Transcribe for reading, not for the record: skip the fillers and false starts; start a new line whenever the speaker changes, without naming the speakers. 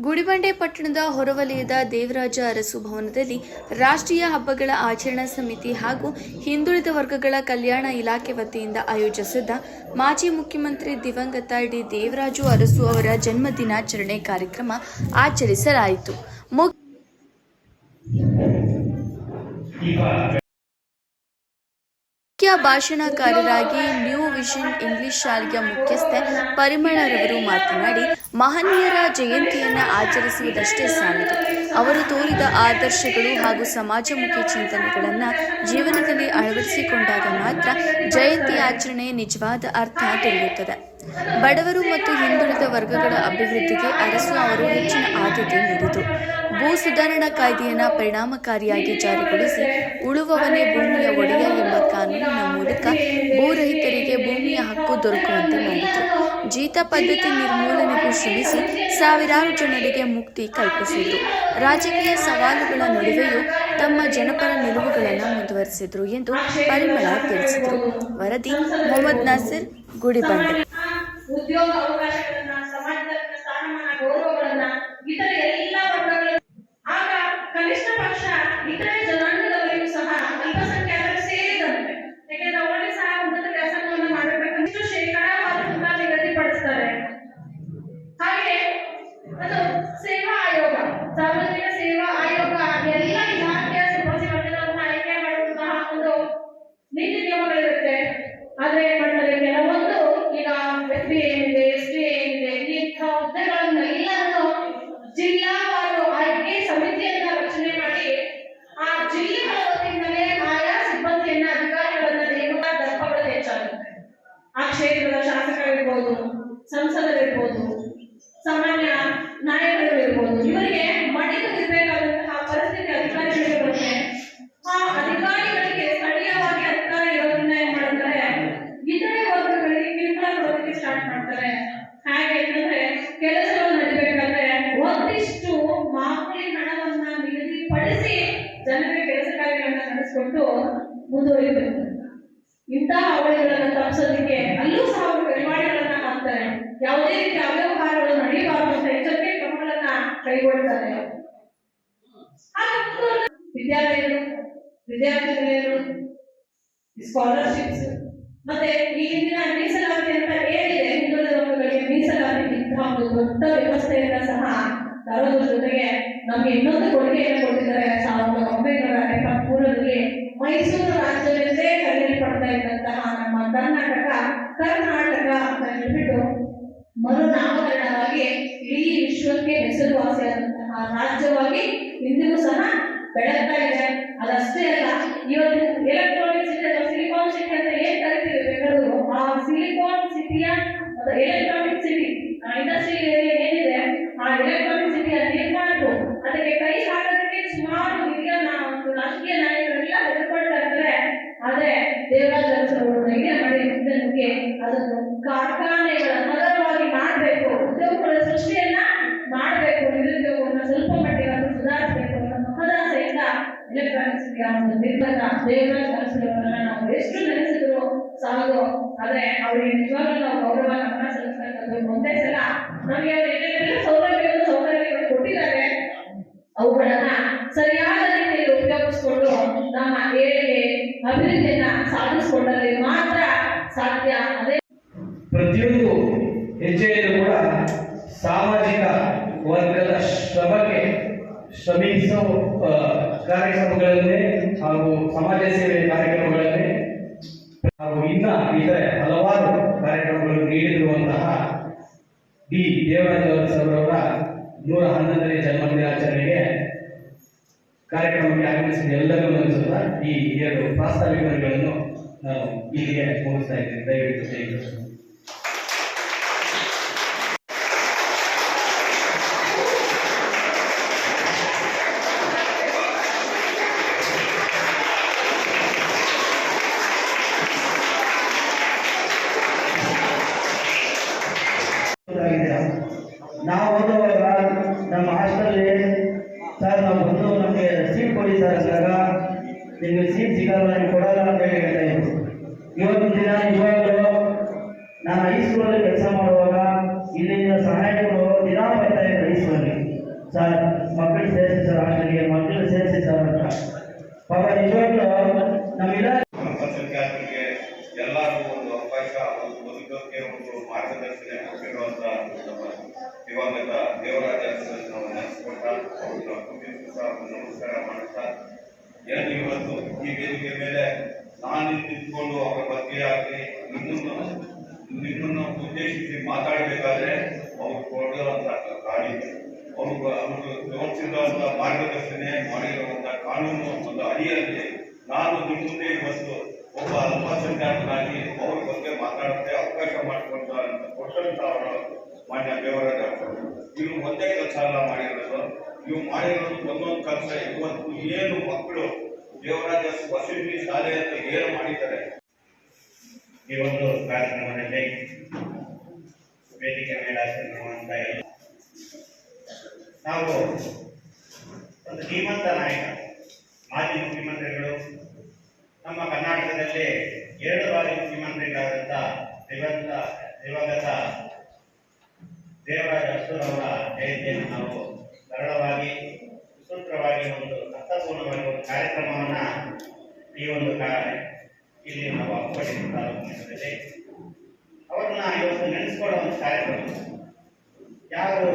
ಗುಡಿಬಂಡೆ ಪಟ್ಟಣದ ಹೊರವಲಯದ ದೇವರಾಜ ಅರಸು ಭವನದಲ್ಲಿ ರಾಷ್ಟ್ರೀಯ ಹಬ್ಬಗಳ ಆಚರಣಾ ಸಮಿತಿ ಹಾಗೂ ಹಿಂದುಳಿದ ವರ್ಗಗಳ ಕಲ್ಯಾಣ ಇಲಾಖೆ ವತಿಯಿಂದ ಆಯೋಜಿಸಿದ್ದ ಮಾಜಿ ಮುಖ್ಯಮಂತ್ರಿ ದಿವಂಗತ ಡಿ ದೇವರಾಜು ಅರಸು ಅವರ ಜನ್ಮದಿನಾಚರಣೆ ಕಾರ್ಯಕ್ರಮ ಆಚರಿಸಲಾಯಿತು. ಮುಖ್ಯ ಭಾಷಣಕಾರರಾಗಿ ನ್ಯೂ ವಿಷನ್ ಇಂಗ್ಲಿಷ್ ಶಾಲೆಯ ಮುಖ್ಯಸ್ಥೆ ಪರಿಮಳರವರು ಮಾತನಾಡಿ, ಮಹನೀಯರ ಜಯಂತಿಯನ್ನು ಆಚರಿಸುವುದಷ್ಟೇ ಸಾಲದು, ಅವರು ತೋರಿದ ಆದರ್ಶಗಳು ಹಾಗೂ ಸಮಾಜಮುಖಿ ಚಿಂತನೆಗಳನ್ನು ಜೀವನದಲ್ಲಿ ಅಳವಡಿಸಿಕೊಂಡಾಗ ಮಾತ್ರ ಜಯಂತಿ ಆಚರಣೆ ನಿಜವಾದ ಅರ್ಥ ದೊರೆಯುತ್ತದೆ. ಬಡವರು ಮತ್ತು ಹಿಂದುಳಿದ ವರ್ಗಗಳ ಅಭಿವೃದ್ಧಿಗೆ ಅರಸು ಅವರು ಹೆಚ್ಚಿನ ಆದ್ಯತೆ ನೀಡಿದರು. ಭೂ ಸುಧಾರಣಾ ಕಾಯ್ದೆಯನ್ನು ಪರಿಣಾಮಕಾರಿಯಾಗಿ ಜಾರಿಗೊಳಿಸಿ ಉಳುವವನೇ ಭೂಮಿಯ ಒಡೆಯ ಎಂಬ ಕಾನೂನಿನ ಮೂಲಕ ಭೂರಹಿತರಿಗೆ ಭೂಮಿಯ ಹಕ್ಕು ದೊರಕುವಂತೆ ಮಾಡಿದರು. ಜೀತ ಪದ್ಧತಿ ನಿರ್ಮೂಲನೆಗೂ ಶ್ರಮಿಸಿ ಸಾವಿರಾರು ಜನರಿಗೆ ಮುಕ್ತಿ ಕಲ್ಪಿಸಿದರು. ರಾಜಕೀಯ ಸವಾಲುಗಳ ನಡುವೆಯೂ ತಮ್ಮ ಜನಪರ ನಿಲುವುಗಳನ್ನು ಮುಂದುವರೆಸಿದರು ಎಂದು ಪರಿಮಳ ತಿಳಿಸಿದರು. ವರದಿ ಮೊಹಮ್ಮದ್ ನಾಸಿರ್, ಗುಡಿಬಂಡೆ.
ಉದ್ಯೋಗ ಅವಕಾಶಗಳನ್ನ, ಸಮಾಜದಲ್ಲಿ ಸ್ಥಾನಮಾನ, ಗೌರವಗಳನ್ನ ಇತರ ಎಲ್ಲ ವರ್ಗಗಳ ಆಗ ಕನಿಷ್ಠ ಪಕ್ಷ ಇತರೆ ಜನಾಂಗದವರಿಗೂ ಸಹ ಅಲ್ಪಸಂಖ್ಯಾತರು ಸೇರಿದಂತೆ, ಯಾಕೆಂದ್ರೆ ಅವರಿಗೆ ಸಹ ಉನ್ನತ ವ್ಯಾಸಂಗವನ್ನು ಮಾಡಬೇಕಂತ ಶೇಕಡಾವಾರು ನಿಗದಿಪಡಿಸ್ತಾರೆ. ಹಾಗೆ ಅದು ಸೇವಾ ಆಯೋಗ, ಸಾರ್ವಜನಿಕ ಸೇವಾ ಆಯೋಗ ಎಲ್ಲ ಇಲಾಖೆಯ ಸಿಬ್ಬಂದಿಗಳನ್ನು ಆಯ್ಕೆ ಮಾಡುವಂತಹ ಒಂದು ನೀತಿ ನಿಯಮಗಳಿರುತ್ತೆ. ಆದ್ರೆ ಏನ್ ಮಾಡ್ತಾರೆ, ಕೆಲವೊಂದು ಈಗ ಎಫ್ಡಿ ಏನಿದೆ, ಎಸ್ಡಿ ಏನಿದೆ, ಇಂಥ ಹುದ್ದೆಗಳನ್ನೆಲ್ಲರೂ ಜಿಲ್ಲಾವಾರು ಆಯ್ಕೆ ಸಮಿತಿಯನ್ನ ರಚನೆ ಮಾಡಿ ಆ ಜಿಲ್ಲೆಗಳ ವತಿಯಿಂದಲೇ ಆಯಾ ಸಿಬ್ಬಂದಿಯನ್ನ, ಅಧಿಕಾರಿಗಳನ್ನ ನೇಮಕ ದರ್ಪಗಳು ಹೆಚ್ಚಾಗುತ್ತೆ. ಆ ಕ್ಷೇತ್ರದ ಶಾಸಕರಿರ್ಬೋದು, ಸಂಸದರಿರ್ಬೋದು, ಸಾಮಾನ್ಯ ನಾಯಕರು ಇರ್ಬೋದು, ಇವರಿಗೆ ಮಡಿದು ಇರಬೇಕಾದಂತಹ ಪರಿಸ್ಥಿತಿ ಅಧಿಕಾರಿಗಳಿಗೆ ಬರುತ್ತೆ. ಆ ಅಧಿಕಾರಿಗಳಿಗೆ ಸ್ಥಳೀಯವಾಗಿ ಅಧಿಕಾರಿ ಇರೋದ್ರಿಂದ ಏನ್ ಮಾಡ್ತಾರೆ, ಇತರೆ ವರ್ಗಗಳಿಗೆ ಕಿರುಕುಳ ಕೊಡೋದಕ್ಕೆ ಸ್ಟಾರ್ಟ್ ಮಾಡ್ತಾರೆ. ಹಾಗೆ ಅಂತಂದ್ರೆ ಕೆಲಸಗಳು ನಡಿಬೇಕಾದ್ರೆ ಒಂದಿಷ್ಟು ಮಾಮೂಲಿ ಹಣವನ್ನ ನಿಗದಿಪಡಿಸಿ ಜನರಿಗೆ ಕೆಲಸ ಕಾರ್ಯಗಳನ್ನ ನಡೆಸಿಕೊಂಡು ಮುಂದುವರಿಬೇಕು. ಇಂತಹ ಅವಳಿಗಳನ್ನ ತಪ್ಪಿಸೋದಕ್ಕೆ ಅಲ್ಲೂ ಸಹ ಕಡಿವಾಣಗಳನ್ನ ಹಾಕ್ತಾರೆ. ಯಾವುದೇ ರೀತಿ ಅವ್ಯವಹಾರಗಳು ನಡೆಯಬಾರದು ಅಂತ ಎಚ್ಚರಿಕೆ ಕ್ರಮಗಳನ್ನ ಕೈಗೊಳ್ತಾರೆ. ವಿದ್ಯಾಲಯಗಳು, ವಿದ್ಯಾರ್ಥಿನಿಯರು, ಸ್ಕಾಲರ್ಶಿಪ್ಸ್ ಮತ್ತೆ ಈ ಹಿಂದಿನ ಮೀಸಲಾತಿ ಅಂತ ಏನಿದೆ, ಹಿಂದುಳಿದ ವರ್ಗಗಳಿಗೆ ಮೀಸಲಾತಿ ಇಂತಹ ಒಂದು ದೊಡ್ಡ ವ್ಯವಸ್ಥೆಯನ್ನ ಸಹ ತರೋದ್ರ ಜೊತೆಗೆ ನಮಗೆ ಇನ್ನೊಂದು ಕೊಡುಗೆಯನ್ನು ಕೊಟ್ಟಿದ್ದಾರೆ. 1973ರಲ್ಲಿ ಮೈಸೂರು ರಾಜ್ಯವೆಂದೇ ಕರೆಯಲ್ಪಡ್ತಾ ಇದ್ದಂತಹ ನಮ್ಮ ಕರ್ನಾಟಕ ಅಂತ ಹೇಳ್ಬಿಟ್ಟು ಮರುನಾಮಕರಣವಾಗಿ ಇಡೀ ವಿಶ್ವಕ್ಕೆ ಹೆಸರುವಾಸಿಯಾದಂತಹ ರಾಜ್ಯವಾಗಿ ಇಂದಿಗೂ ಸಹ ಬೆಳಗ್ತಾ ಇದೆ. ಅದಷ್ಟೇ ಅಲ್ಲ, ಇವತ್ತು ಎಲೆಕ್ಟ್ರಾನಿಕ್ ಸಿಟಿ ಅಥವಾ ಸಿಲಿಕಾನ್ ಸಿಟಿ ಅಂತ ಏನ್ ಕರಿತೀವಿ ಬೆಂಗಳೂರು, ಆ ಸಿಲಿಕಾನ್ ಸಿಟಿಯ ಎಲೆಕ್ಟ್ರಾನಿಕ್ ಸಿಟಿ ಇಂಡಸ್ಟ್ರಿ ಏರಿಯಾ ಏನಿದೆ, ಆ ಎಲೆಕ್ಟ್ರಾನಿಕ್ ಸಿಟಿಯ ನಿರ್ಮಾಣಕ್ಕೂ ಅದಕ್ಕೆ ಕೈ ಹಾಕೋದಕ್ಕೆ ಸುಮಾರು ಹಿರಿಯ ರಾಜಕೀಯ ನಾಯಕರೆಲ್ಲ ಹೆದರ್ಕೊಳ್ತಾ ಇರ್ತಾರೆ. ಆದ್ರೆ ದೇವರಾಜ ಅರಸರವರು ಧೈರ್ಯ ಮಾಡಿ ಮುಂದೆ ನುಗ್ಗಿ ಅದನ್ನು ಕಾರ್ಖಾನೆಗಳ ನಗರವಾಗಿ ಮಾಡಬೇಕು, ಉದ್ಯೋಗಗಳ ಸೃಷ್ಟಿಯನ್ನ ಮಾಡಬೇಕು, ನಿರುದ್ಯೋಗವನ್ನು ಸ್ವಲ್ಪ ಮಟ್ಟಿಗೆ ಸುಧಾರಿಸಬೇಕು ಅನ್ನೋ ಮಹದಾಸೆಯಿಂದ ಎಲೆಕ್ಟ್ರಾನಿಕ್ ಸಿಟಿಯ ಒಂದು ನಿರ್ಮಾಣ ದೇವರಾಜ ಅರಸರವರನ್ನ ನಾವು ಎಷ್ಟು ನೆನೆಸಿದ್ರು ಸಾಲದು. ಆದ್ರೆ ಅವರಿಗೆ ನಿಜವಾಗ್ಲೂ ನಾವು ಗೌರವ ಗಮನ ಸಲ್ಲಿಸಬೇಕಾದ್ರು. ಒಂದೇ ಸಲ ನಮಗೆ ಅವರು ಏನೆಲ್ಲ ಸೌಕರ್ಯಗಳು ಕೊಟ್ಟಿದ್ದಾರೆ, ಅವುಗಳನ್ನ ಸರಿಯಾದ ರೀತಿಯಲ್ಲಿ ಉಪಯೋಗಿಸಿಕೊಂಡು ನಮ್ಮ ಏಳಿಗೆ ಅಭಿವೃದ್ಧಿಯನ್ನ ಸಾಧಿಸಿಕೊಂಡಲ್ಲಿ ಮಾತ್ರ ಸಾಧ್ಯ. ಅದೇ
ಪ್ರತಿಯೊಂದು ಹೆಜ್ಜೆಯಲ್ಲೂ ಕೂಡ ಸಾಮಾಜಿಕ ವರ್ಗದ ಶ್ರಮಕ್ಕೆ ಶ್ರಮಿಸೋ ಕಾರ್ಯಕ್ರಮಗಳನ್ನೇ ಹಾಗೂ ಸಮಾಜ ಸೇವೆ ಕಾರ್ಯಕ್ರಮಗಳನ್ನೇ ಹಾಗೂ ಇತರೆ ಹಲವಾರು ಕಾರ್ಯಕ್ರಮಗಳು ನೀಡಿರುವಂತಹ ಡಿ ದೇವರಾಜ ಅರಸರವರ 111ನೇ ಜನ್ಮದಿನಾಚರಣೆಗೆ ಕಾರ್ಯಕ್ರಮಕ್ಕೆ ಆಗಮಿಸಿದ ಎಲ್ಲರಿಗೂ ಅನಿಸುತ್ತಾ ಈ 2 ಪ್ರಾಸ್ತಾವಿಕಗಳನ್ನು ನಾನು ಇಲ್ಲಿಗೆ ಮುಗಿಸ್ತಾ ಇದ್ದೇನೆ. ದಯವಿಟ್ಟು ಜೈ
ನಾವು ಓದುವಾಗ ನಮ್ಮ ಹಾಸ್ಟೆಲ್ ಸರ್ ನಾವು ಬಂದು ನಮಗೆ ಸೀಟ್ ಕೊಡಿ ಸರ್ ಅಂದಾಗ ನಿಮಗೆ ಸೀಟ್ ಸಿಗಲ್ಲ, ನೀವು ಕೊಡಲ್ಲ ಅಂತ ಹೇಳಿ ಹೇಳ್ತಾ ಇದ್ರು. ಇವತ್ತಿನ ದಿನ ಇವಾಗಲೂ ನಾನು ಹೈಸ್ಕೂಲಲ್ಲಿ ಕೆಲಸ ಮಾಡುವಾಗ ಇಲ್ಲಿಂದ ಸಹಾಯಕರು ದಿನ ಬರ್ತಾ ಇದ್ರು ಹೈಸ್ಕೂಲಲ್ಲಿ. ಸರ್ ಮಕ್ಕಳು ಸೇರಿಸಿ ಸರ್ ಹಾಸ್ಟೆಲ್ಗೆ ಮಕ್ಕಳು ಸೇರಿಸಿ ಸರ್ ಅಂತ ಪಾಪ ನಿಜವಾಗ್ಲೂ ನಮ್ಮ ಇಲಾಖೆ
ಅಲ್ಪಸಂಖ್ಯಾತರಿಗೆ ಎಲ್ಲರಿಗೂ ಒಂದು ಅವಕಾಶ ಒಂದು ಬದುಕೋಕ್ಕೆ ಒಂದು ಮಾರ್ಗದರ್ಶನ ಕೊಟ್ಟಿರುವಂತ ನಮ್ಮ ದಿವಂಗತ ದೇವರಾಜ ನಾವು ನೆನೆಸ್ಕೊಂಡ ಅವ್ರನ್ನ ಕುಟುಂಬ ನಮಸ್ಕಾರ ಮಾಡುತ್ತಾ ಏನು ಇವತ್ತು ಈ ವೇದಿಕೆ ಮೇಲೆ ನಾನು ನಿಂತ್ಕೊಂಡು ಅವರ ಬಗ್ಗೆ ಆಗಲಿ ನಿಮ್ಮನ್ನು ಉದ್ದೇಶಿಸಿ ಮಾತಾಡಬೇಕಾದ್ರೆ ಅವ್ರು ಕೊಡುವಂತ ಕಾಡಿದೆ ಅವರು ತೋರಿಸಿರುವಂತಹ ಮಾರ್ಗದರ್ಶನ ಮಾಡಿರುವಂತ ಕಾನೂನು ಒಂದು ಅಡಿಯಲ್ಲಿ ನಾನು ನಿಮ್ಮ ಮುಂದೆ ಇವತ್ತು ಒಬ್ಬ ಅಲ್ಪಸಂಖ್ಯಾತನಾಗಿ ಅವ್ರ ಬಗ್ಗೆ ಮಾತಾಡೋಕ್ಕೆ ಅವಕಾಶ ಕೊಟ್ಟಂತ ಅವರ ಮಾನ್ಯ ದೇವರಾಜ ಇವು ಒಂದೇ ಕೆಲಸ ಎಲ್ಲ ಮಾಡಿರೋದು ಇವು ಮಾಡಿರೋದು ಒಂದೊಂದು ಕೆಲಸ ಇವತ್ತು ಏನು ಮಕ್ಕಳು ದೇವರಾಜ ವಸತಿ ಶಾಲೆ ಅಂತ ಏನು ಮಾಡಿದ್ದಾರೆ ಈ ಒಂದು ಕಾರ್ಯಕ್ರಮದಲ್ಲಿ ವೇದಿಕೆ ಮೇಲೆ ಆಸೀನರಾದಂತ ನಾವು ಒಂದು ಧೀಮಂತ ನಾಯಕ ಮಾಜಿ ಮುಖ್ಯಮಂತ್ರಿಗಳು ನಮ್ಮ ಕರ್ನಾಟಕದಲ್ಲಿ 2 ಬಾರಿ ಮುಖ್ಯಮಂತ್ರಿಗಳಾದಂಥ ದಿವಂಗತ ದೇವರಾಜ ಅರಸುರವರ ಜಯಂತಿಯನ್ನು ನಾವು ಸರಳವಾಗಿ ವಿಸ್ತೃತವಾಗಿ ಒಂದು ಅರ್ಥಪೂರ್ಣವಾಗಿ ಒಂದು ಕಾರ್ಯಕ್ರಮವನ್ನು ಈ ಒಂದು ಇಲ್ಲಿ ನಾವು ಹಮ್ಮಿಕೊಂಡಿದ್ದು ತಾಲೂಕು ಮಟ್ಟದಲ್ಲಿ ಅವ್ರನ್ನ ಇವತ್ತು ನೆನೆಸ್ಕೊಳ್ಳೋ ಒಂದು ಕಾರ್ಯಕ್ರಮ ಯಾರು